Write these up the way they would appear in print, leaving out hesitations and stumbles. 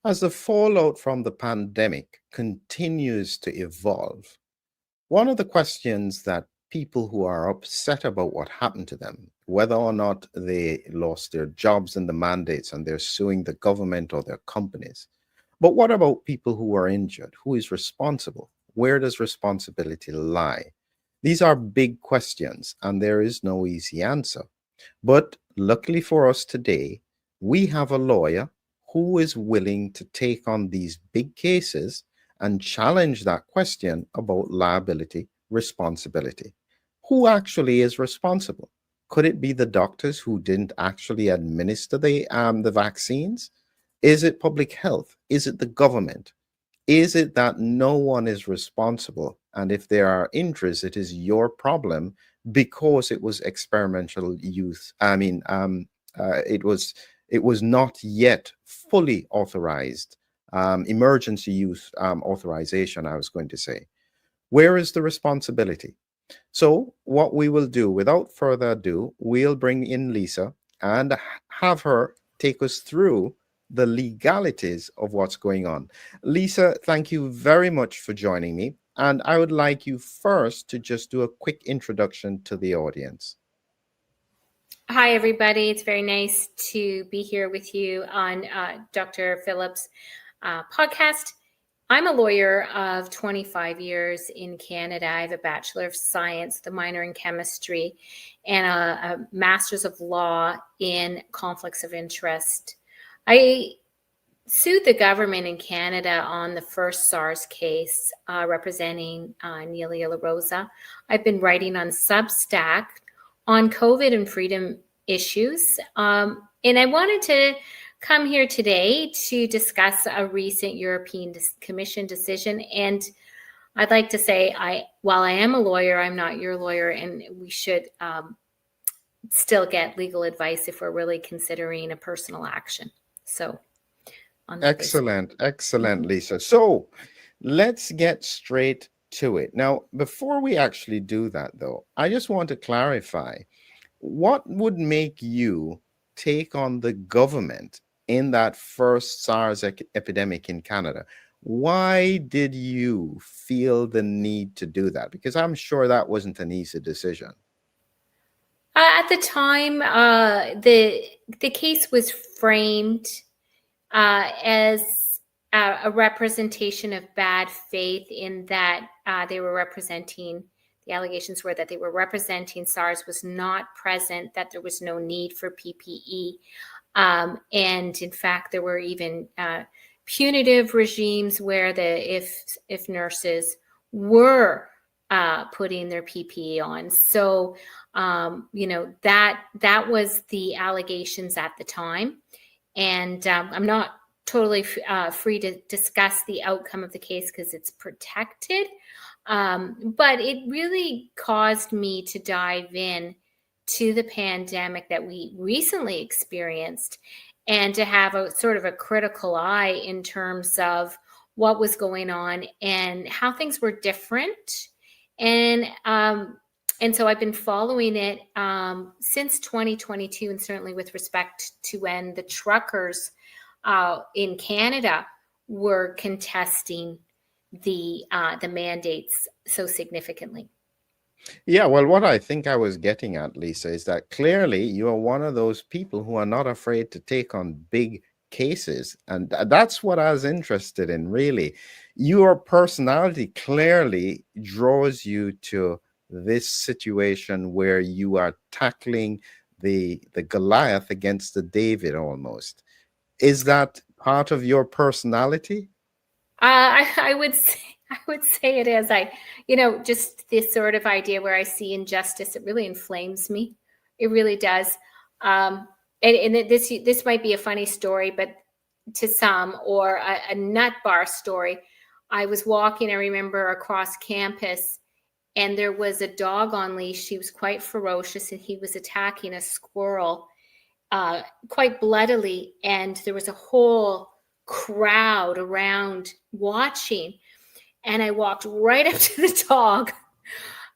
As the fallout from the pandemic continues to evolve, one of the questions that people who are upset about what happened to them, whether or not they lost their jobs and the mandates and they're suing the government or their companies, but what about people who are injured? Who is responsible? Where does responsibility lie? These are big questions, and there is no easy answer. But luckily for us today, we have a lawyer who is willing to take on these big cases and challenge that question about liability, responsibility. Who actually is responsible? Could it be the doctors who didn't actually administer the vaccines? Is it public health? Is it the government? Is it that no one is responsible? And if there are injuries, it is your problem because it was experimental use. It was not yet fully authorized. Emergency use authorization, I was going to say. Where is the responsibility? So, what we will do, without further ado, we'll bring in Lisa and have her take us through the legalities of what's going on. Lisa, thank you very much for joining me. And I would like you first to just do a quick introduction to the audience. Hi, everybody. It's very nice to be here with you on Dr. Phillips' podcast. I'm a lawyer of 25 years in Canada. I have a Bachelor of Science, the minor in chemistry, and a Master's of Law in conflicts of interest. I sued the government in Canada on the first SARS case representing Nelia La Rosa. I've been writing on Substack on COVID and freedom issues. And I wanted to come here today to discuss a recent European Commission decision. And I'd like to say, while I am a lawyer, I'm not your lawyer, and we should still get legal advice if we're really considering a personal action. So on that Excellent, excellent, Lisa. So let's get straight to it. Now, before we actually do that, though, I just want to clarify what would make you take on the government in that first SARS epidemic in Canada? Why did you feel the need to do that? Because I'm sure that wasn't an easy decision. At the time, the case was framed as a representation of bad faith, in that they were representing, the allegations were that they were representing SARS was not present, that there was no need for PPE. And in fact, there were even punitive regimes where if nurses were putting their PPE on. So, that was the allegations at the time. And I'm not totally free to discuss the outcome of the case because it's protected. But it really caused me to dive in to the pandemic that we recently experienced, and to have a sort of a critical eye in terms of what was going on and how things were different. And so I've been following it since 2022, and certainly with respect to when the truckers in Canada were contesting the mandates so significantly. Yeah, well, what I think I was getting at, Lisa, is that clearly you are one of those people who are not afraid to take on big cases. And that's what I was interested in, really. Your personality clearly draws you to this situation where you are tackling the Goliath against the David almost. Is that part of your personality? I would say it is. Just this sort of idea where I see injustice, it really inflames me. It really does. And this might be a funny story, but to some, or a nut bar story. I was walking, I remember, across campus, and there was a dog on leash. He was quite ferocious, and he was attacking a squirrel quite bloodily. And there was a whole crowd around watching. And I walked right up to the dog,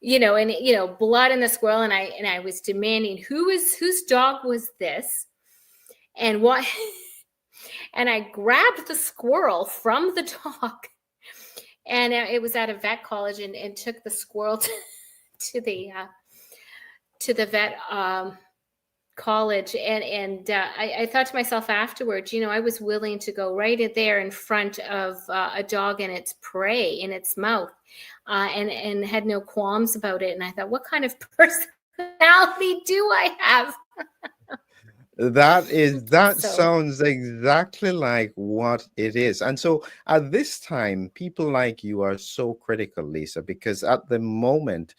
and blood in the squirrel. And I was demanding, whose dog was this? And what? and I grabbed the squirrel from the dog, and it was at a vet college, and took the squirrel to the vet college, and I thought to myself afterwards, I was willing to go right in there in front of a dog and its prey in its mouth, and had no qualms about it. And I thought, what kind of personality do I have? That So sounds exactly like what it is. And so at this time, people like you are so critical, Lisa, because at the moment,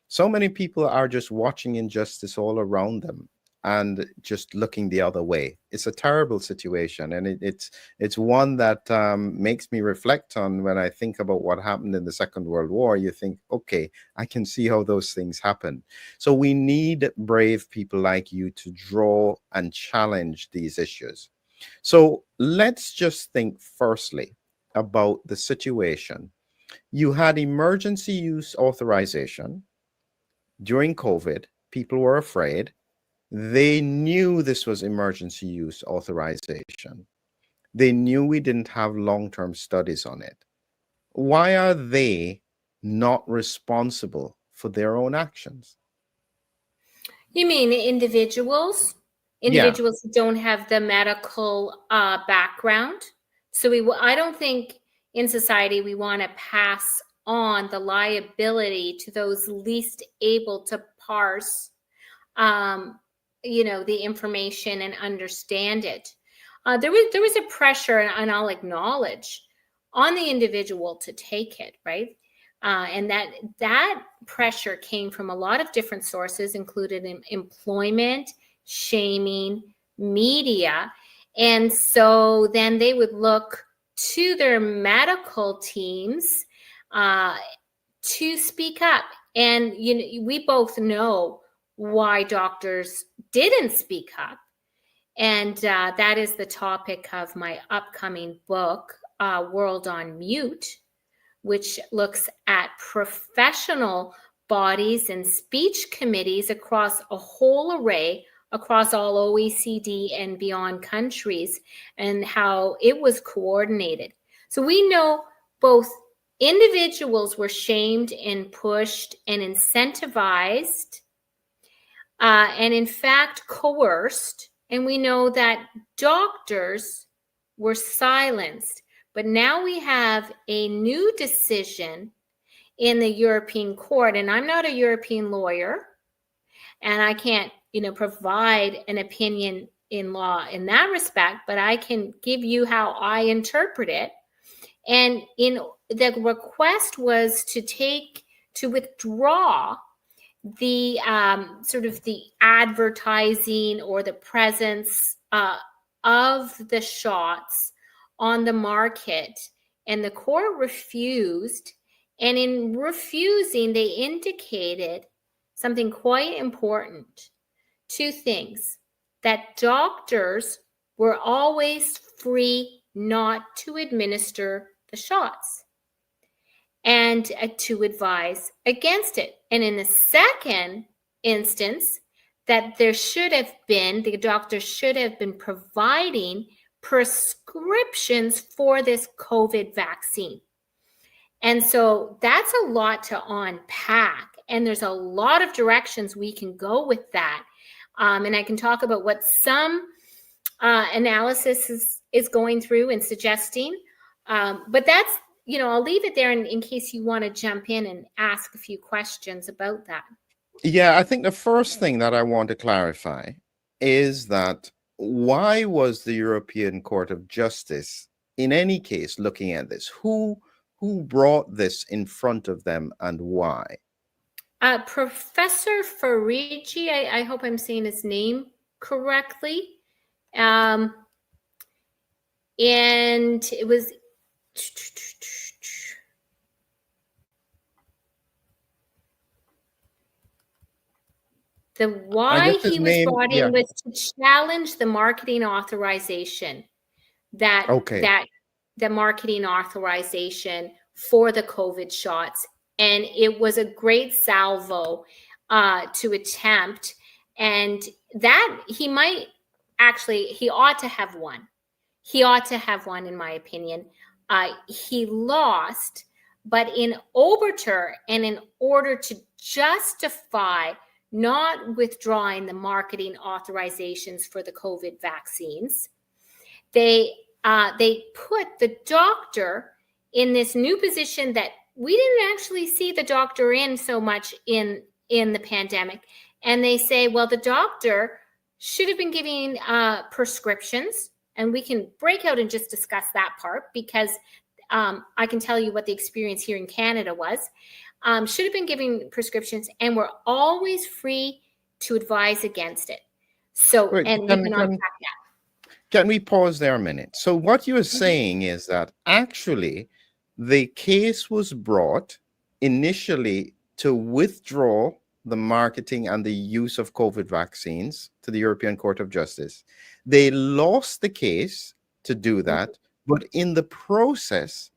so many people are just watching injustice all around them and just looking the other way. It's a terrible situation, and it's one that makes me reflect on when I think about what happened in the Second World War. You think, okay, I can see how those things happen. So we need brave people like you to draw and challenge these issues. So let's just think firstly about the situation. You had emergency use authorization during COVID. People were afraid. They knew this was emergency use authorization. They knew we didn't have long-term studies on it. Why are they not responsible for their own actions? you mean individuals? Yeah. Individuals who don't have the medical background. So I don't think in society we want to pass on the liability to those least able to parse, the information and understand it. There was a pressure, and I'll acknowledge, on the individual to take it, right? And that pressure came from a lot of different sources, including employment, shaming, media. And so then they would look to their medical teams to speak up. And we both know why doctors didn't speak up. And that is the topic of my upcoming book, World on Mute, which looks at professional bodies and speech committees across a whole array, across all OECD and beyond countries, and how it was coordinated. So we know both individuals were shamed and pushed and incentivized, and in fact coerced. And we know that doctors were silenced. But now we have a new decision in the European court, and I'm not a European lawyer, and I can't, provide an opinion in law in that respect, but I can give you how I interpret it. And the request was to withdraw the sort of the advertising or the presence of the shots on the market, and the court refused. And in refusing, they indicated something quite important. Two things: that doctors were always free not to administer the shots, and to advise against it. And in the second instance, that the doctor should have been providing prescriptions for this COVID vaccine. And so that's a lot to unpack. And there's a lot of directions we can go with that. And I can talk about what some analysis is going through and suggesting. But that's, I'll leave it there in case you want to jump in and ask a few questions about that. Yeah, I think the first thing that I want to clarify is that why was the European Court of Justice, in any case, looking at this? Who brought this in front of them, and why? Professor Farigi, I hope I'm saying his name correctly. And it was why he was brought in was to challenge the marketing authorization, that the marketing authorization for the COVID shots. And it was a great salvo to attempt. And that he ought to have won. he ought to have won, in my opinion. He lost, but in obiter and in order to justify not withdrawing the marketing authorizations for the COVID vaccines, they put the doctor in this new position that we didn't actually see the doctor in so much in the pandemic. And they say, well, the doctor should have been giving prescriptions. And we can break out and just discuss that part, because I can tell you what the experience here in Canada was. Should have been giving prescriptions, and we're always free to advise against it. So, Wait, and we can unpack that. Can we pause there a minute? So what you're saying is that actually the case was brought initially to withdraw the marketing and the use of COVID vaccines to the European Court of Justice. They lost the case to do that, but in the process,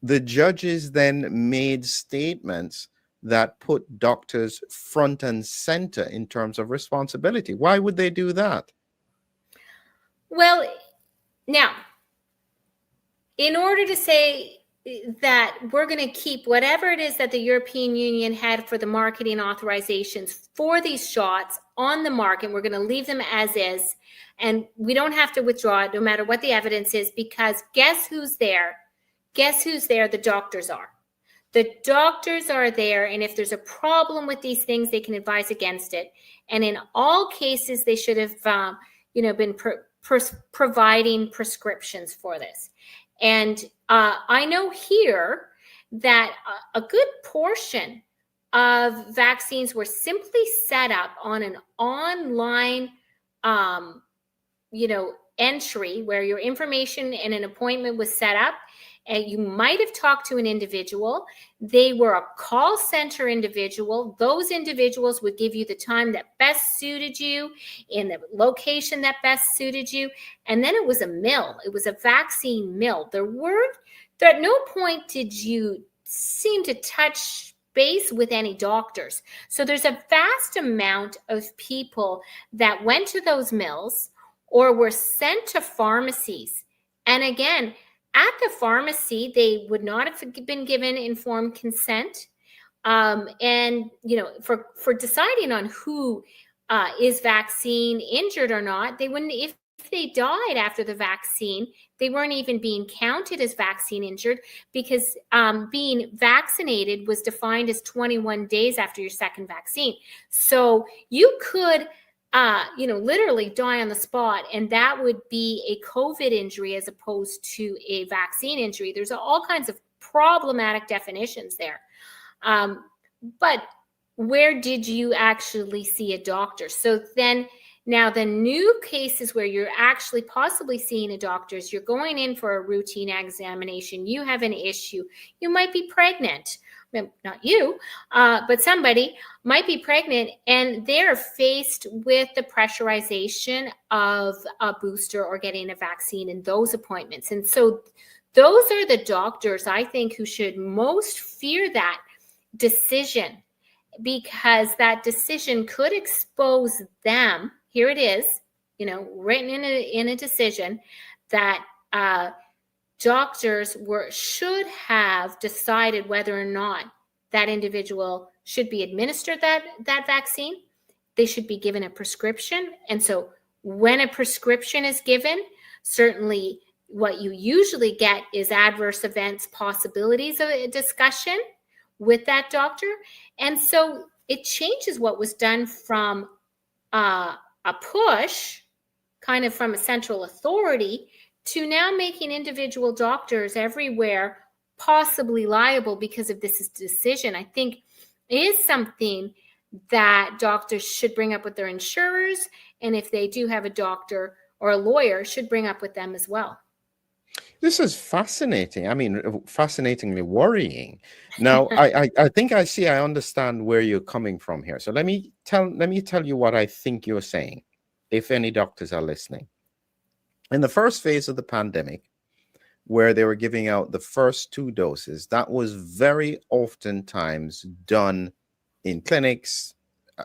the judges then made statements that put doctors front and center in terms of responsibility. Why would they do that? Well, now, in order to say that we're going to keep whatever it is that the European Union had for the marketing authorizations for these shots on the market, we're going to leave them as is, and we don't have to withdraw it no matter what the evidence is, because guess who's there? Guess who's there? The doctors are. The doctors are there, and if there's a problem with these things, they can advise against it. And in all cases, they should have, been providing prescriptions for this. And I know here that a good portion of vaccines were simply set up on an online, entry where your information and an appointment was set up. And you might have talked to an individual. They were a call center individual. Those individuals would give you the time that best suited you in the location that best suited you. And then it was a mill. It was a vaccine mill. There at no point did you seem to touch base with any doctors. So there's a vast amount of people that went to those mills or were sent to pharmacies. And again, at the pharmacy, they would not have been given informed consent. And, for deciding on who is vaccine injured or not, they wouldn't, if they died after the vaccine, they weren't even being counted as vaccine injured, because being vaccinated was defined as 21 days after your second vaccine. So you could literally die on the spot, and that would be a COVID injury as opposed to a vaccine injury. There's all kinds of problematic definitions there. But where did you actually see a doctor? So then now the new cases where you're actually possibly seeing a doctor is you're going in for a routine examination. You have an issue. You might be pregnant. Not you, but somebody might be pregnant, and they're faced with the pressurization of a booster or getting a vaccine in those appointments. And so those are the doctors, I think, who should most fear that decision, because that decision could expose them. Here it is, written in a decision that doctors should have decided whether or not that individual should be administered that vaccine. They should be given a prescription. And so when a prescription is given, certainly what you usually get is adverse events, possibilities of a discussion with that doctor. And so it changes what was done from a push, kind of from a central authority, to now making individual doctors everywhere possibly liable because of this decision. I think is something that doctors should bring up with their insurers, and if they do have a doctor or a lawyer, should bring up with them as well. This is fascinating. I mean, fascinatingly worrying. Now, I think I understand where you're coming from here. So let me tell you what I think you're saying, if any doctors are listening. In the first phase of the pandemic, where they were giving out the first 2 doses, that was very oftentimes done in clinics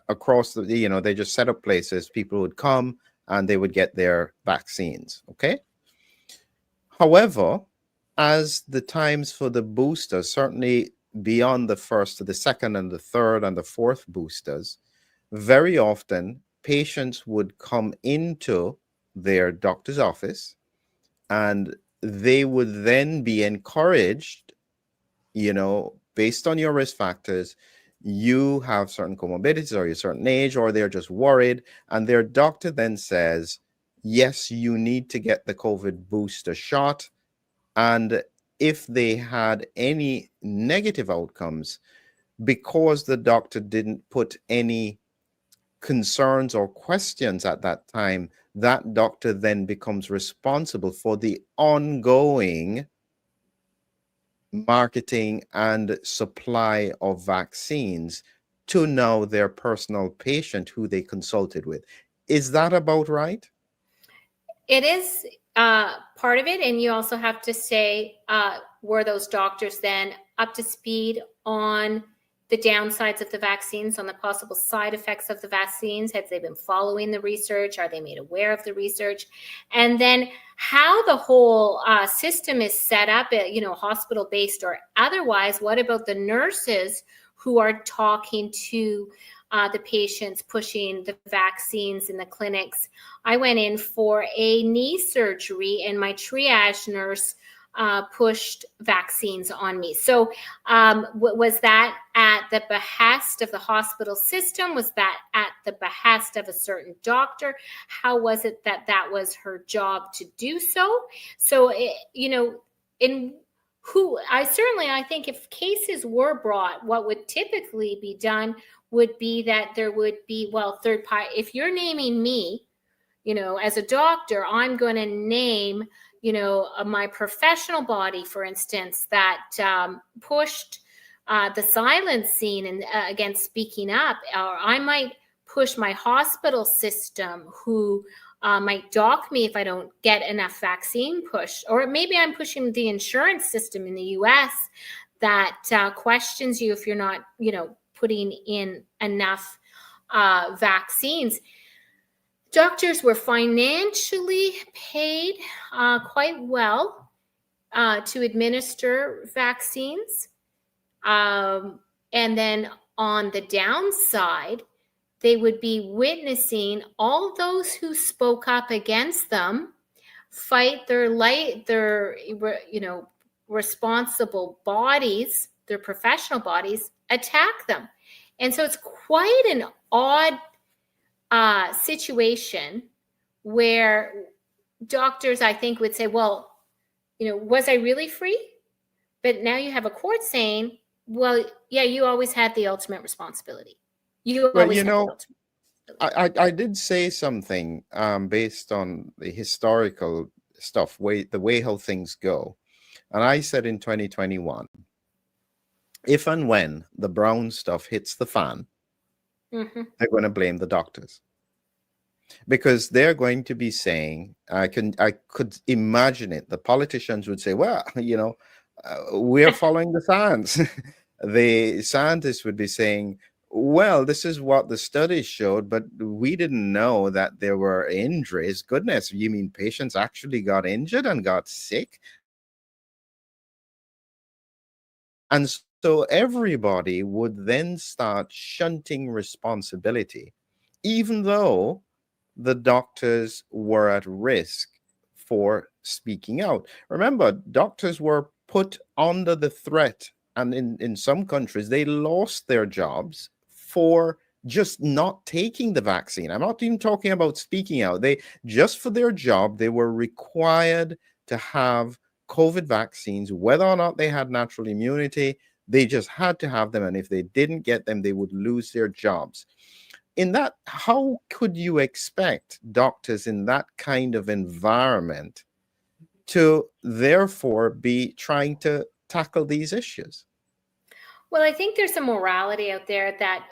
across they just set up places. People would come and they would get their vaccines. Okay. However, as the times for the boosters, certainly beyond the first to the second and the third and the fourth boosters, very often patients would come into their doctor's office and they would then be encouraged, based on your risk factors, you have certain comorbidities or you're a certain age, or they're just worried. And their doctor then says, yes, you need to get the COVID booster shot. And if they had any negative outcomes, because the doctor didn't put any concerns or questions at that time, that doctor then becomes responsible for the ongoing marketing and supply of vaccines to now their personal patient who they consulted with. Is that about right? It is part of it. And you also have to say, were those doctors then up to speed on the downsides of the vaccines, on the possible side effects of the vaccines? Have they been following the research? Are they made aware of the research? And then how the whole system is set up, hospital-based or otherwise. What about the nurses who are talking to the patients, pushing the vaccines in the clinics? I went in for a knee surgery and my triage nurse pushed vaccines on me. So was that at the behest of the hospital system? Was that at the behest of a certain doctor? How was it that was her job to do so? So, I think if cases were brought, what would typically be done would be that there would be, third party. If you're naming me, as a doctor, I'm going to name, my professional body, for instance, that pushed the silencing and against speaking up. Or I might push my hospital system who might dock me if I don't get enough vaccine push. Or maybe I'm pushing the insurance system in the US that questions you if you're not, putting in enough vaccines. Doctors were financially paid quite well to administer vaccines. And then on the downside, they would be witnessing all those who spoke up against them fight their responsible bodies, their professional bodies, attack them. And so it's quite an odd situation where doctors, I think, would say, well, was I really free? But now you have a court saying, well, yeah, you always had the ultimate responsibility. I did say something based on the historical stuff, the way how things go. And I said in 2021, if and when the brown stuff hits the fan, they're going to blame the doctors. Because they're going to be saying, I could imagine it. The politicians would say, well, we're following the science. The scientists would be saying, well, this is what the studies showed, but we didn't know that there were injuries. Goodness, you mean patients actually got injured and got sick? And so everybody would then start shunting responsibility, even though the doctors were at risk for speaking out. Remember, doctors were put under the threat, and in some countries, they lost their jobs for just not taking the vaccine. I'm not even talking about speaking out. Just for their job, they were required to have COVID vaccines, whether or not they had natural immunity. They just had to have them. And if they didn't get them, they would lose their jobs. In that, how could you expect doctors in that kind of environment to therefore be trying to tackle these issues? Well, I think there's a morality out there that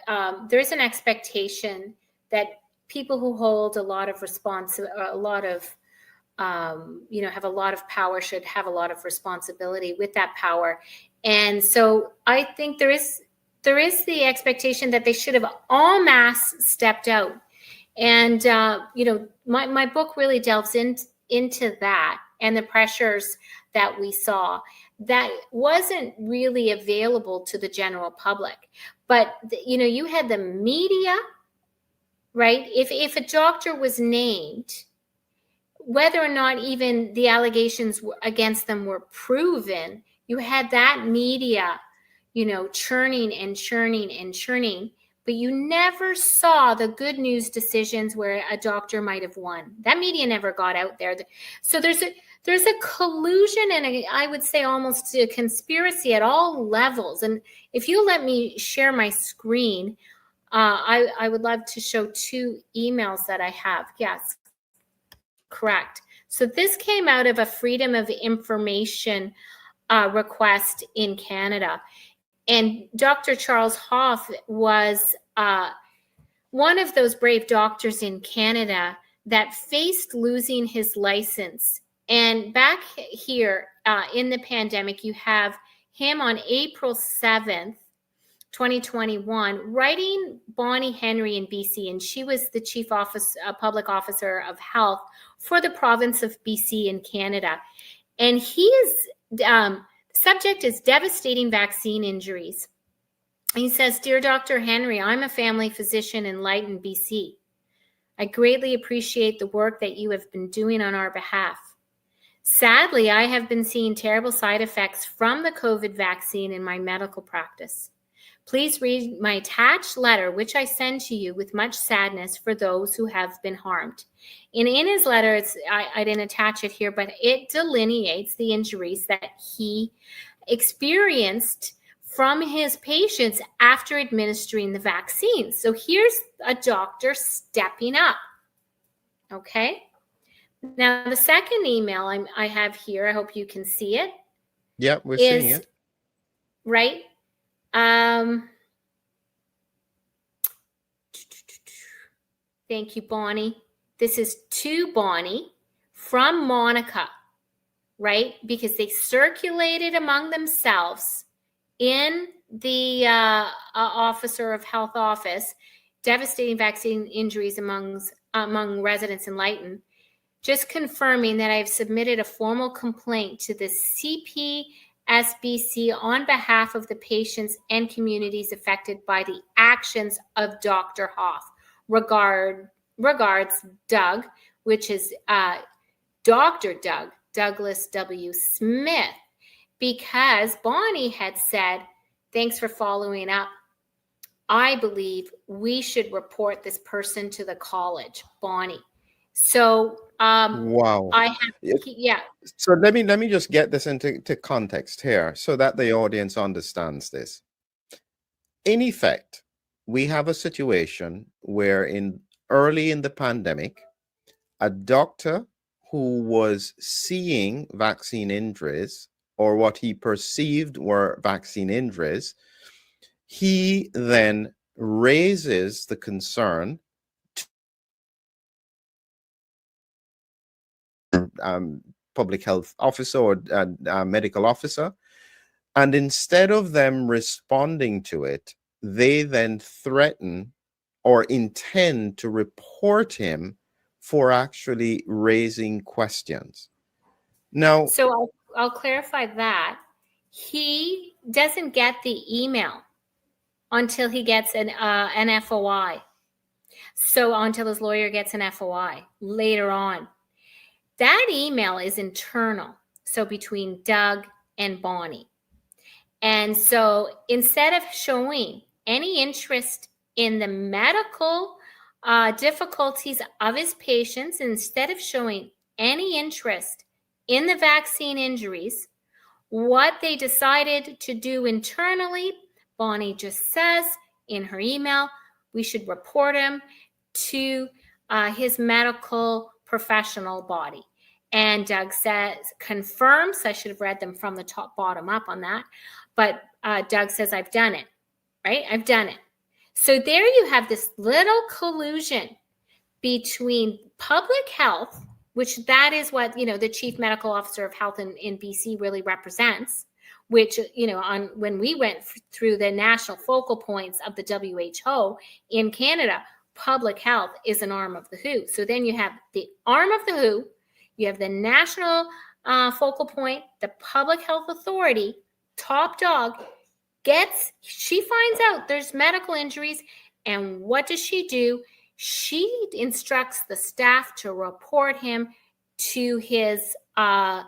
there's an expectation that people who hold a lot of have a lot of power should have a lot of responsibility with that power. And so I think there is the expectation that they should have en masse stepped out. And, my book really delves into that. and the pressures that we saw, that wasn't really available to the general public. But, you had the media, right? If a doctor was named, whether or not even the allegations against them were proven, you had that media, churning and churning and churning, but you never saw the good news decisions where a doctor might have won. That media never got out there. So there's a collusion and I would say almost a conspiracy at all levels. And if you let me share my screen, I would love to show 2 emails that I have. Yes, correct. So this came out of a Freedom of Information request in Canada. And Dr. Charles Hoff was one of those brave doctors in Canada that faced losing his license. And back here in the pandemic, you have him on April 7th, 2021, writing Bonnie Henry in BC, and she was the Chief Public Officer of Health for the province of BC in Canada. And he is... subject is devastating vaccine injuries. He says, "Dear Dr. Henry, I'm a family physician in Lighton, BC. I greatly appreciate the work that you have been doing on our behalf. Sadly, I have been seeing terrible side effects from the COVID vaccine in my medical practice. Please read my attached letter, which I send to you with much sadness for those who have been harmed." And in his letter, I didn't attach it here, but it delineates the injuries that he experienced from his patients after administering the vaccine. So here's a doctor stepping up. Okay. Now, the second email I have here, I hope you can see it. Yeah, we're seeing it. Right. Thank you, Bonnie. This is to Bonnie from Monica, right? Because they circulated among themselves in the Officer of Health office, devastating vaccine injuries among residents in Lighton. Just confirming that I've submitted a formal complaint to the CPSBC on behalf of the patients and communities affected by the actions of Dr. Hoff. Regards, Doug, which is Dr. Douglas W. Smith, because Bonnie had said, "Thanks for following up. I believe we should report this person to the college," Bonnie. So, wow. Yeah. So let me just get this into context here so that the audience understands this. In effect, we have a situation where early in the pandemic, a doctor who was seeing vaccine injuries or what he perceived were vaccine injuries, he then raises the concern to public health officer or medical officer. And instead of them responding to it, they then threaten or intend to report him for actually raising questions. Now, so I'll clarify that. He doesn't get the email until he gets an FOI. So until his lawyer gets an FOI later on. That email is internal. So between Doug and Bonnie. And so instead of showing any interest in the medical difficulties of his patients, instead of showing any interest in the vaccine injuries, what they decided to do internally, Bonnie just says in her email, we should report him to his medical professional body. And Doug says, confirms, I should have read them from the bottom up on that, but Doug says, I've done it, right? I've done it. So there you have this little collusion between public health, which that is what, the Chief Medical Officer of Health in BC really represents, which, when we went through the national focal points of the WHO in Canada, public health is an arm of the WHO. So then you have the arm of the WHO, You have the national focal point, the public health authority, top dog, she finds out there's medical injuries, and what does she do? She instructs the staff to report him to his a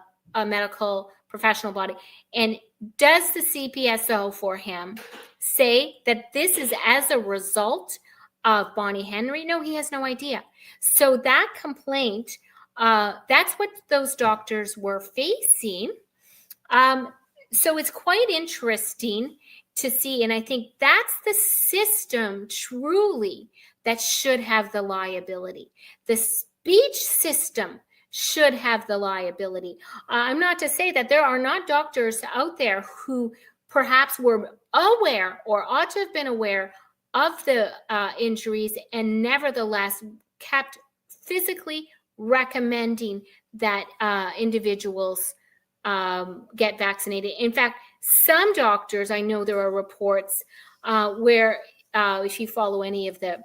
medical professional body. And does the CPSO for him say that this is as a result of Bonnie Henry? No, he has no idea. So that complaint, that's what those doctors were facing. So it's quite interesting to see, and I think that's the system truly that should have the liability. The speech system should have the liability. I'm not to say that there are not doctors out there who perhaps were aware or ought to have been aware of the injuries and nevertheless kept physically recommending that individuals get vaccinated. In fact, some doctors, I know there are reports where, if you follow any of the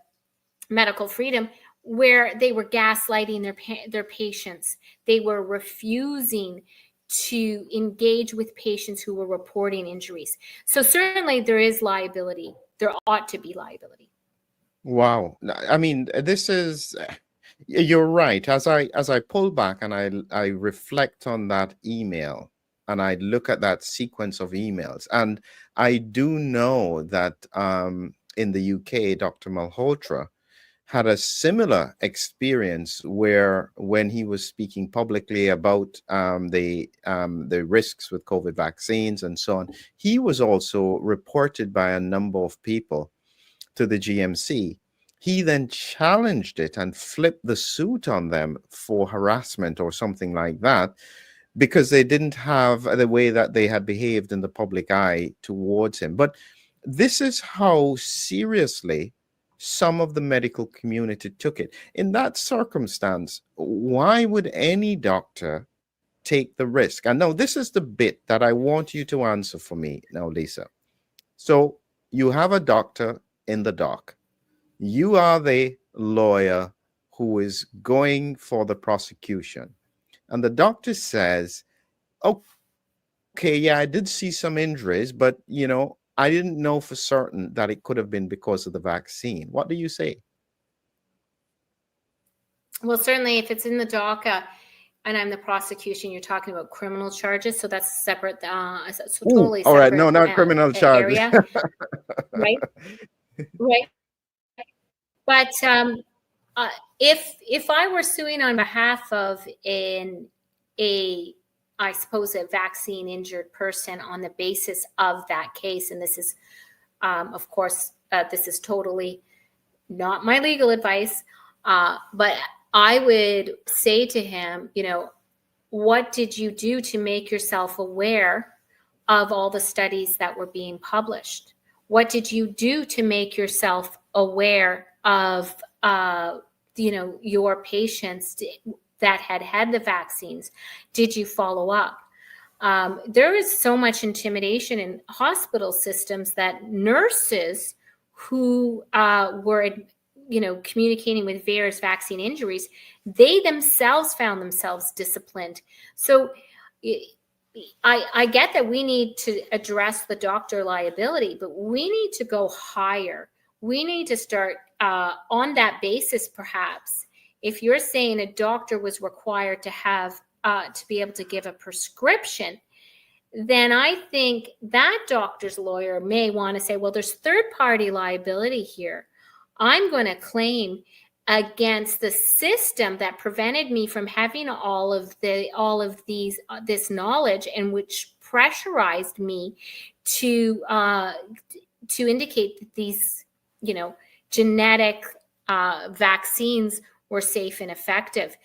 medical freedom, where they were gaslighting their patients. They were refusing to engage with patients who were reporting injuries. So certainly there is liability. There ought to be liability. Wow. I mean, this is, you're right. As I pull back and I reflect on that email and I look at that sequence of emails, and I do know that in the UK, Dr. Malhotra had a similar experience where when he was speaking publicly about the risks with COVID vaccines and so on, he was also reported by a number of people to the GMC. He then challenged it and flipped the suit on them for harassment or something like that, because they didn't have the way that they had behaved in the public eye towards him. But this is how seriously some of the medical community took it. In that circumstance, why would any doctor take the risk? And now this is the bit that I want you to answer for me now, Lisa. So you have a doctor in the dock. You are the lawyer who is going for the prosecution. And the doctor says, okay, yeah, I did see some injuries, but, you know, I didn't know for certain that it could have been because of the vaccine. What do you say? Well, certainly if it's in the dock and I'm the prosecution, you're talking about criminal charges. So that's separate. So totally all separate. Right, no, not criminal charges. Right. Right. But if I were suing on behalf of I suppose a vaccine injured person on the basis of that case, and this is, of course, this is totally not my legal advice, but I would say to him, you know, what did you do to make yourself aware of all the studies that were being published? What did you do to make yourself aware of, you know, your patients that had the vaccines? Did you follow up? There is so much intimidation in hospital systems that nurses who were, you know, communicating with various vaccine injuries, they themselves found themselves disciplined. So I get that we need to address the doctor liability, but we need to go higher. We need to start on that basis, perhaps. If you're saying a doctor was required to have to be able to give a prescription, then I think that doctor's lawyer may want to say, well, there's third-party liability here. I'm going to claim against the system that prevented me from having all of this knowledge, and which pressurized me to indicate that these, you know, genetic vaccines were safe and effective,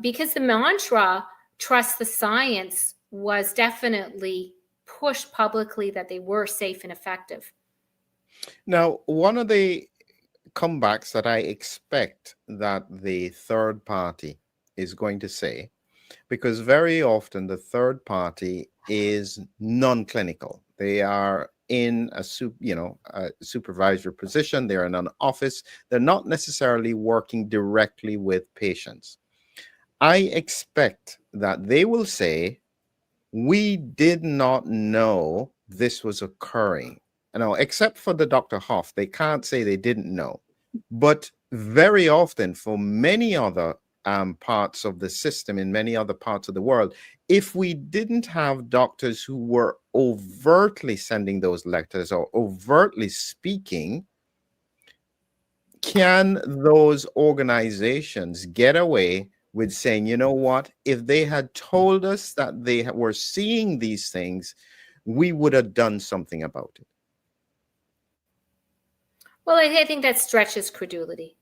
because the mantra "trust the science" was definitely pushed publicly that they were safe and effective. Now, one of the comebacks that I expect that the third party is going to say, because very often the third party is non-clinical. They are in a supervisory position. They're in an office. They're not necessarily working directly with patients. I expect that they will say, we did not know this was occurring. Now, except for the Dr. Hoff, they can't say they didn't know. But very often, for many other parts of the system in many other parts of the world, if we didn't have doctors who were overtly sending those letters or overtly speaking, can those organizations get away with saying, you know what, if they had told us that they were seeing these things, we would have done something about it? Well, I think that stretches credulity.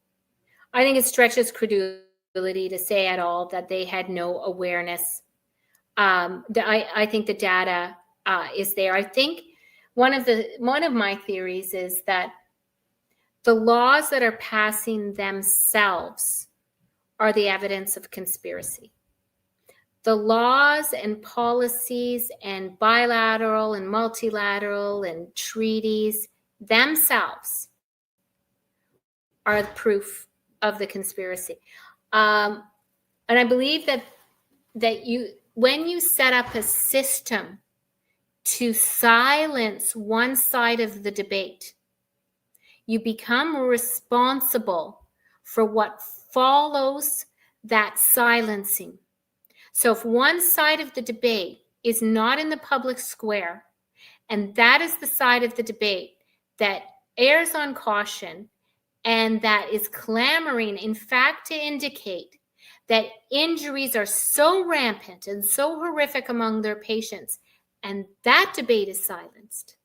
I think it stretches credulity to say at all that they had no awareness. I think the data is there. I think one of my theories is that the laws that are passing themselves are the evidence of conspiracy. The laws and policies and bilateral and multilateral and treaties themselves are the proof of the conspiracy. And I believe that when you set up a system to silence one side of the debate, you become responsible for what follows that silencing. So if one side of the debate is not in the public square, and that is the side of the debate that errs on caution and that is clamoring, in fact, to indicate that injuries are so rampant and so horrific among their patients, and that debate is silenced,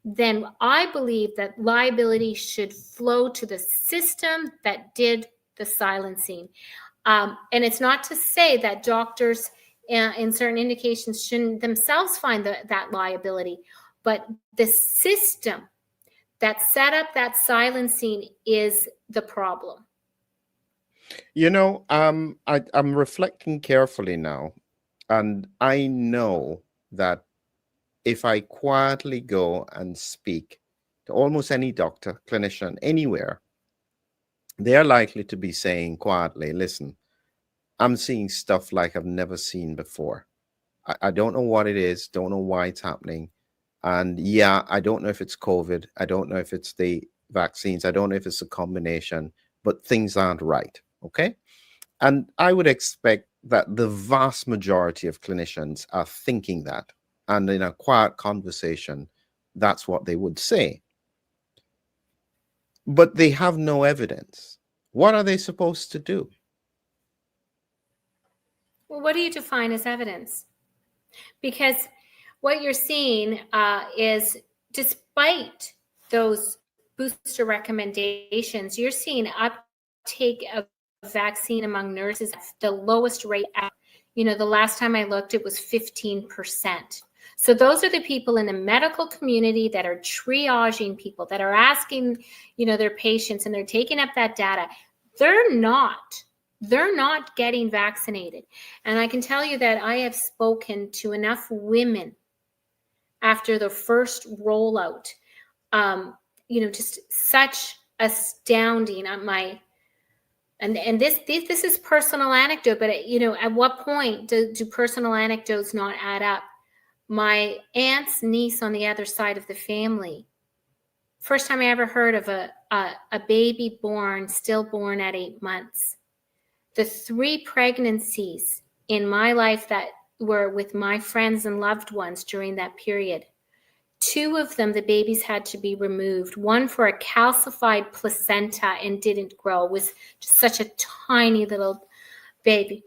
then I believe that liability should flow to the system that did the silencing. And it's not to say that doctors in certain indications shouldn't themselves find that liability, but the system that set up that silencing is the problem. You know, I'm reflecting carefully now, and I know that if I quietly go and speak to almost any doctor, clinician, anywhere, they're likely to be saying quietly, listen, I'm seeing stuff like I've never seen before. I don't know what it is, don't know why it's happening. And yeah, I don't know if it's COVID. I don't know if it's the vaccines. I don't know if it's a combination, but things aren't right. Okay. And I would expect that the vast majority of clinicians are thinking that. And in a quiet conversation, that's what they would say. But they have no evidence. What are they supposed to do? Well, what do you define as evidence? Because what you're seeing is, despite those booster recommendations, you're seeing uptake of vaccine among nurses at the lowest rate. The last time I looked, it was 15%. So those are the people in the medical community that are triaging people, that are asking, their patients, and they're taking up that data. They're not getting vaccinated. And I can tell you that I have spoken to enough women after the first rollout, just such astounding. And this is personal anecdote, but at what point do personal anecdotes not add up? My aunt's niece on the other side of the family, first time I ever heard of a baby stillborn at 8 months. The 3 pregnancies in my life that were with my friends and loved ones during that period, 2 of them, the babies had to be removed. One for a calcified placenta and didn't grow, was just such a tiny little baby.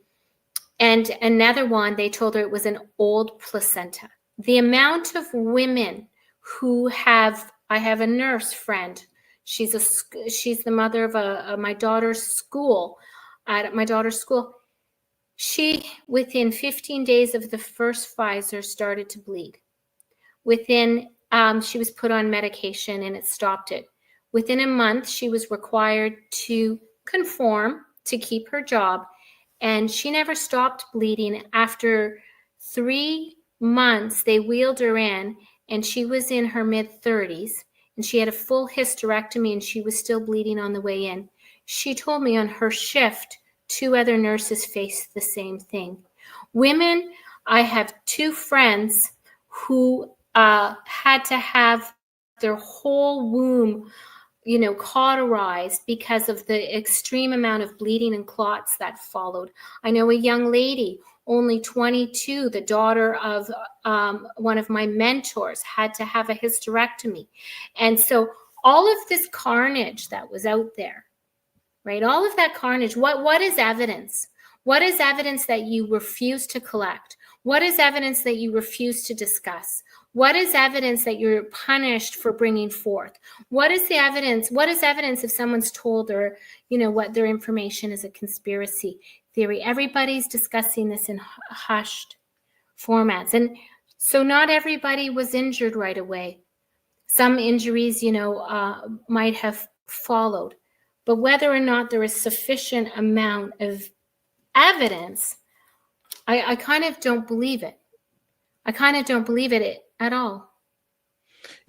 And another one, they told her it was an old placenta. The amount of women who I have a nurse friend. She's the mother of my daughter's school. At my daughter's school, she, within 15 days of the first Pfizer, started to bleed. She was put on medication and it stopped it. Within a month, she was required to conform to keep her job, and she never stopped bleeding. After 3 months, they wheeled her in, and she was in her mid-30s, and she had a full hysterectomy, and she was still bleeding on the way in. She told me on her shift, 2 other nurses faced the same thing. Women, I have 2 friends who had to have their whole womb, cauterized because of the extreme amount of bleeding and clots that followed. I know a young lady, only 22, the daughter of one of my mentors, had to have a hysterectomy. And so all of this carnage that was out there, right? All of that carnage, what is evidence? What is evidence that you refuse to collect? What is evidence that you refuse to discuss? What is evidence that you're punished for bringing forth? What is the evidence? What is evidence if someone's told what their information is a conspiracy theory? Everybody's discussing this in hushed formats. And so not everybody was injured right away. Some injuries, might have followed. But whether or not there is sufficient amount of evidence, I kind of don't believe it. I kind of don't believe it at all.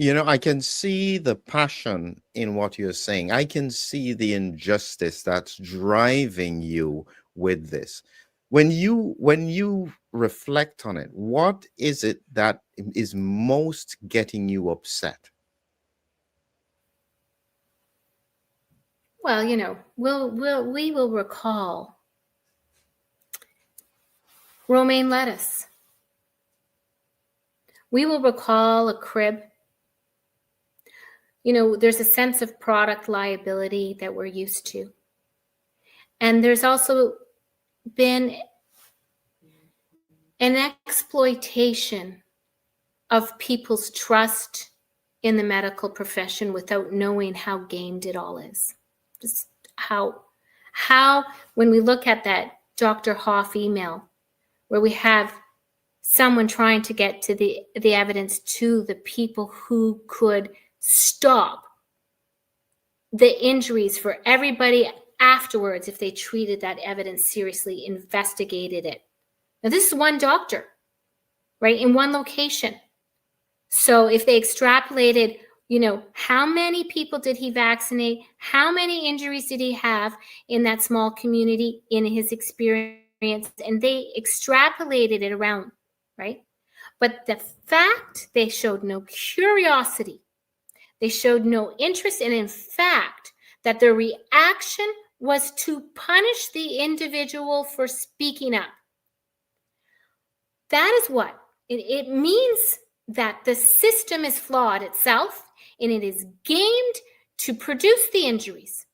I can see the passion in what you're saying. I can see the injustice that's driving you with this. When you reflect on it, what is it that is most getting you upset? Well, we will recall romaine lettuce. We will recall a crib. There's a sense of product liability that we're used to. And there's also been an exploitation of people's trust in the medical profession without knowing how gamed it all is. Just how when we look at that Dr. Hoff email where we have someone trying to get to the evidence to the people who could stop the injuries for everybody afterwards if they treated that evidence seriously, investigated it. Now, this is one doctor, right, in one location. So if they extrapolated, how many people did he vaccinate? How many injuries did he have in that small community in his experience? And they extrapolated it around, right? But the fact they showed no curiosity, they showed no interest, and in fact, that their reaction was to punish the individual for speaking up. That is what it means, that the system is flawed itself, and it is gamed to produce the injuries,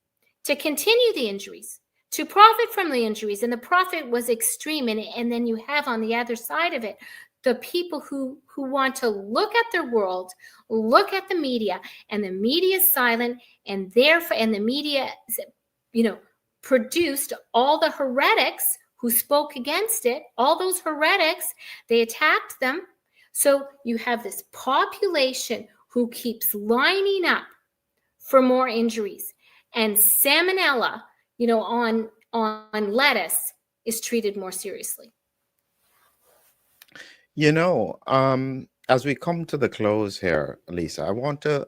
to continue the injuries, to profit from the injuries. And the profit was extreme. And then you have on the other side of it, the people who want to look at their world, look at the media, and the media is silent, and the media, produced all the heretics who spoke against it. All those heretics, they attacked them. So you have this population who keeps lining up for more injuries, and salmonella, on lettuce is treated more seriously. As we come to the close here, Lisa, I want to,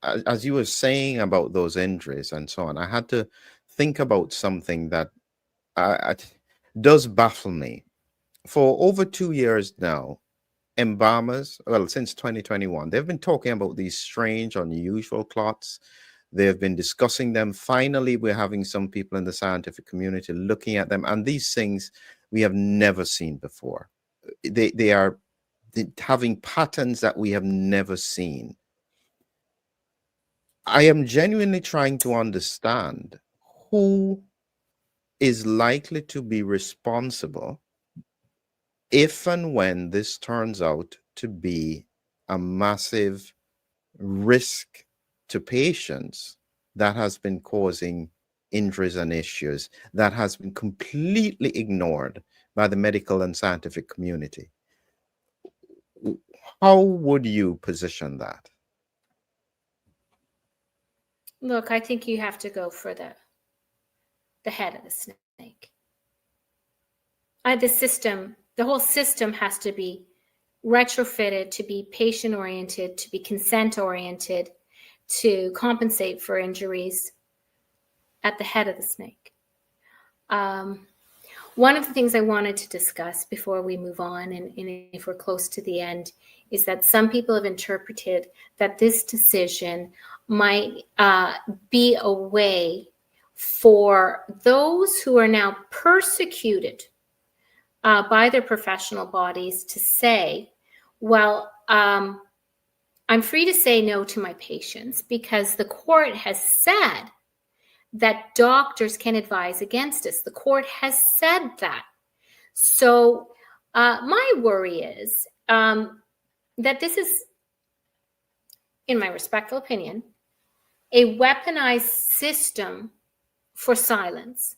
as you were saying about those injuries and so on, I had to think about something that does baffle me. For over 2 years now, embalmers, since 2021, they've been talking about these strange, unusual clots. They've been discussing them. Finally, we're having some people in the scientific community looking at them, and these things we have never seen before. They are having patterns that we have never seen. I am genuinely trying to understand who is likely to be responsible if and when this turns out to be a massive risk to patients that has been causing injuries and issues that has been completely ignored by the medical and scientific community. How would you position that? Look, I think you have to go for the head of the snake. The whole system has to be retrofitted to be patient-oriented, to be consent-oriented, to compensate for injuries at the head of the snake. One of the things I wanted to discuss before we move on, and if we're close to the end, is that some people have interpreted that this decision might be a way for those who are now persecuted by their professional bodies to say, well, I'm free to say no to my patients because the court has said that doctors can advise against us. The court has said that. So my worry is that this is, in my respectful opinion, a weaponized system for silence.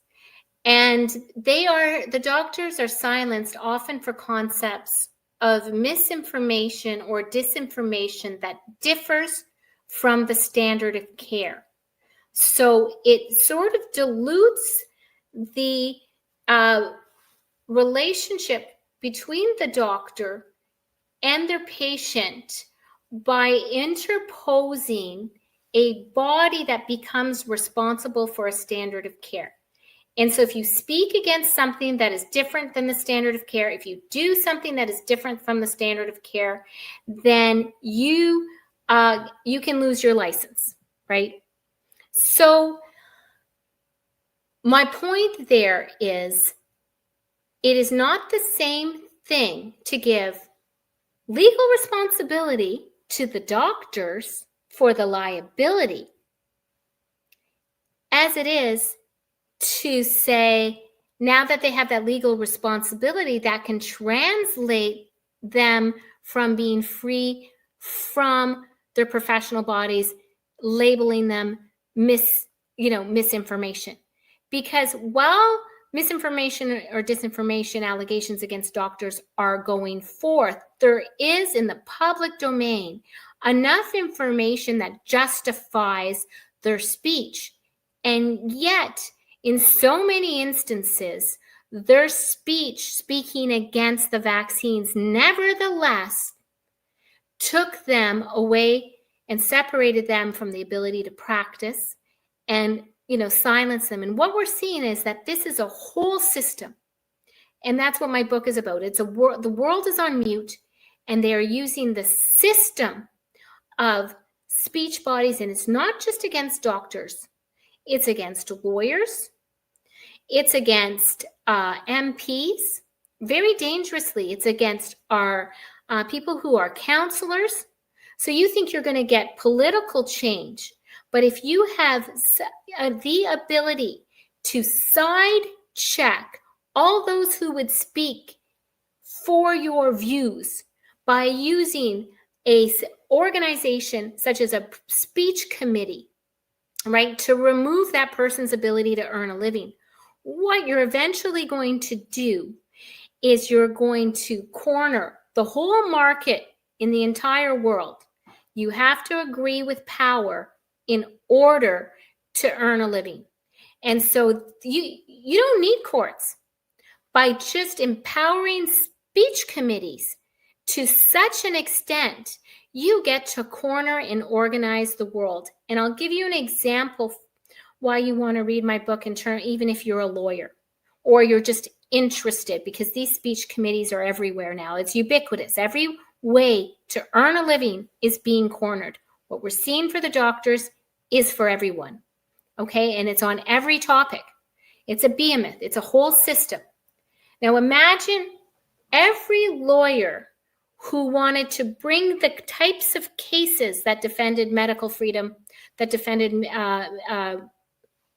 And the doctors are silenced often for concepts of misinformation or disinformation that differs from the standard of care. So it sort of dilutes the relationship between the doctor and their patient by interposing a body that becomes responsible for a standard of care. And so if you speak against something that is different than the standard of care, if you do something that is different from the standard of care, then you can lose your license, right? So my point there is, it is not the same thing to give legal responsibility to the doctors for the liability as it is to say, now that they have that legal responsibility, that can translate them from being free from their professional bodies, labeling them misinformation. Because while misinformation or disinformation allegations against doctors are going forth, there is in the public domain enough information that justifies their speech. And yet, in so many instances, their speech speaking against the vaccines nevertheless took them away and separated them from the ability to practice and silence them. And what we're seeing is that this is a whole system. And that's what my book is about. The world is on mute, and they are using the system of speech bodies. And it's not just against doctors. It's against lawyers. It's against MPs. Very dangerously, it's against our people who are counselors. So you think you're going to get political change. But if you have the ability to side check all those who would speak for your views by using an organization such as a speech committee, right, to remove that person's ability to earn a living, what you're eventually going to do is you're going to corner the whole market in the entire world. You have to agree with power in order to earn a living. And so you don't need courts. By just empowering speech committees to such an extent, you get to corner and organize the world. And I'll give you an example why you want to read my book even if you're a lawyer or you're just interested, because these speech committees are everywhere now. It's ubiquitous. Every way to earn a living is being cornered. What we're seeing for the doctors is for everyone. Okay? And it's on every topic. It's a behemoth. It's a whole system. Now imagine every lawyer who wanted to bring the types of cases that defended medical freedom, that defended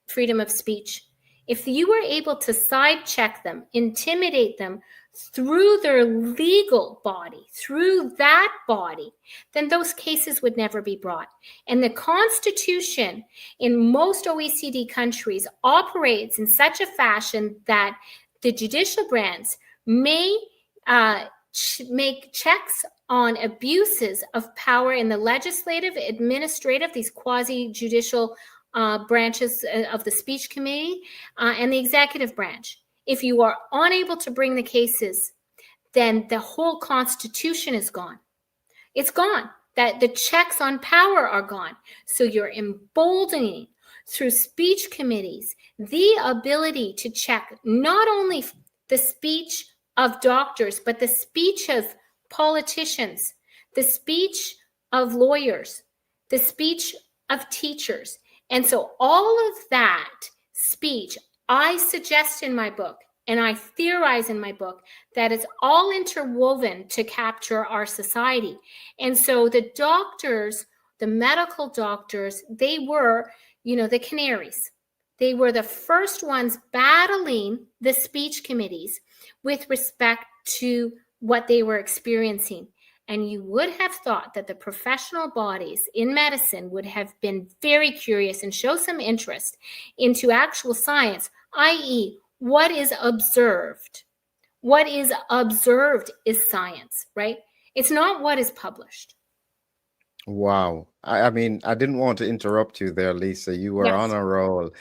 freedom of speech. If you were able to side check them, intimidate them through their legal body, through that body, then those cases would never be brought. And the Constitution in most OECD countries operates in such a fashion that the judicial branch may make checks on abuses of power in the legislative, administrative, these quasi-judicial branches of the speech committee and the executive branch. If you are unable to bring the cases, then the whole Constitution is gone. It's gone. That the checks on power are gone. So you're emboldening, through speech committees, the ability to check not only the speech of doctors, but the speech of politicians, the speech of lawyers, the speech of teachers. And so all of that speech, I suggest in my book, and I theorize in my book, that it's all interwoven to capture our society. And so the doctors, the medical doctors, they were, the canaries. They were the first ones battling the speech committees with respect to what they were experiencing. And you would have thought that the professional bodies in medicine would have been very curious and show some interest into actual science, i.e., what is observed. What is observed is science, right? It's not what is published. Wow. I mean, I didn't want to interrupt you there, Lisa. You were on a roll.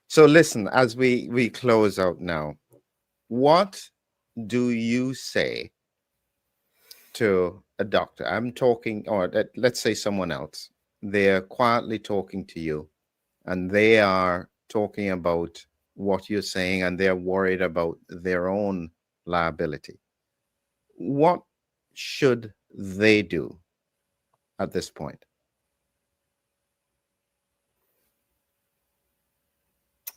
So listen, as we close out now, what do you say to a doctor? I'm talking, or let's say someone else. They're quietly talking to you, and they are talking about what you're saying, and they're worried about their own liability. What should they do at this point?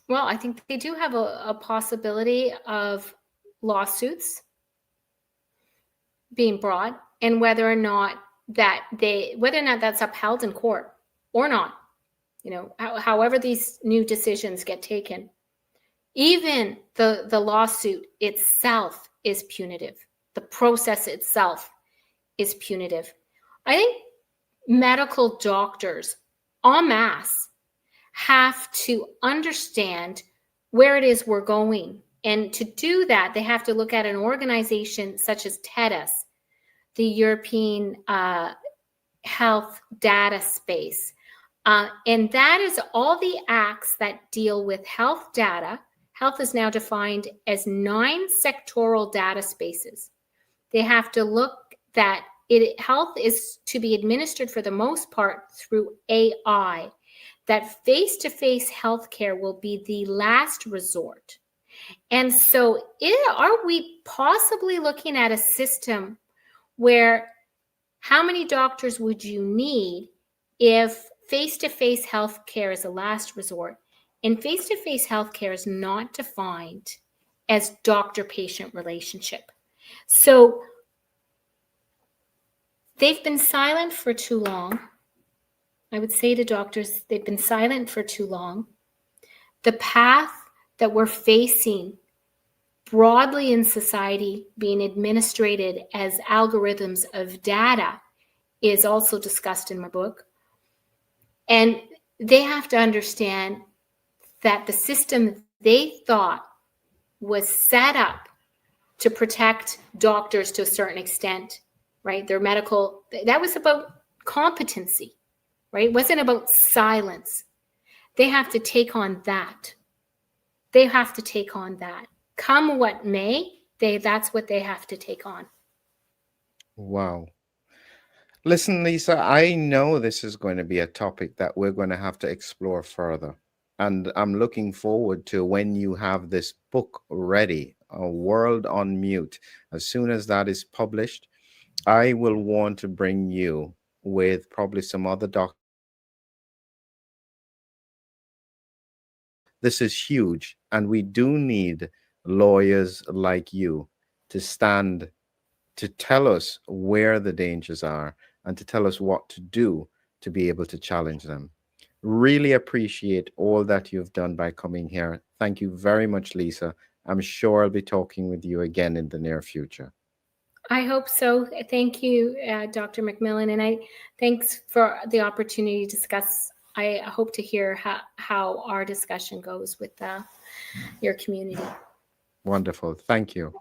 Well, I think they do have a possibility of lawsuits being brought, and whether or not that's upheld in court or not, however these new decisions get taken. Even the lawsuit itself is punitive. The process itself is punitive. I think medical doctors en masse have to understand where it is we're going. And to do that, they have to look at an organization such as TEDAS, the European Health Data Space. And that is all the acts that deal with health data. Health is now defined as 9 sectoral data spaces. They have to look that health is to be administered for the most part through AI, that face-to-face healthcare will be the last resort. And so are we possibly looking at a system where how many doctors would you need if face-to-face healthcare is a last resort? And face-to-face healthcare is not defined as doctor-patient relationship. So they've been silent for too long. I would say to doctors, they've been silent for too long. The path that we're facing broadly in society, being administered as algorithms of data, is also discussed in my book. And they have to understand that the system they thought was set up to protect doctors to a certain extent, right? Their medical, that was about competency, right? It wasn't about silence. They have to take on that. They have to take on that. Come what may, that's what they have to take on. Wow. Listen, Lisa, I know this is going to be a topic that we're going to have to explore further. And I'm looking forward to when you have this book ready, A World on Mute. As soon as that is published, I will want to bring you with probably some other doctors. This is huge, and we do need lawyers like you to stand to tell us where the dangers are and to tell us what to do to be able to challenge them. Really appreciate all that you've done by coming here. Thank you very much, Lisa. I'm sure I'll be talking with you again in the near future. I hope so. Thank you, Dr. McMillan. And thanks for the opportunity to discuss. I hope to hear how our discussion goes with your community. Wonderful. Thank you.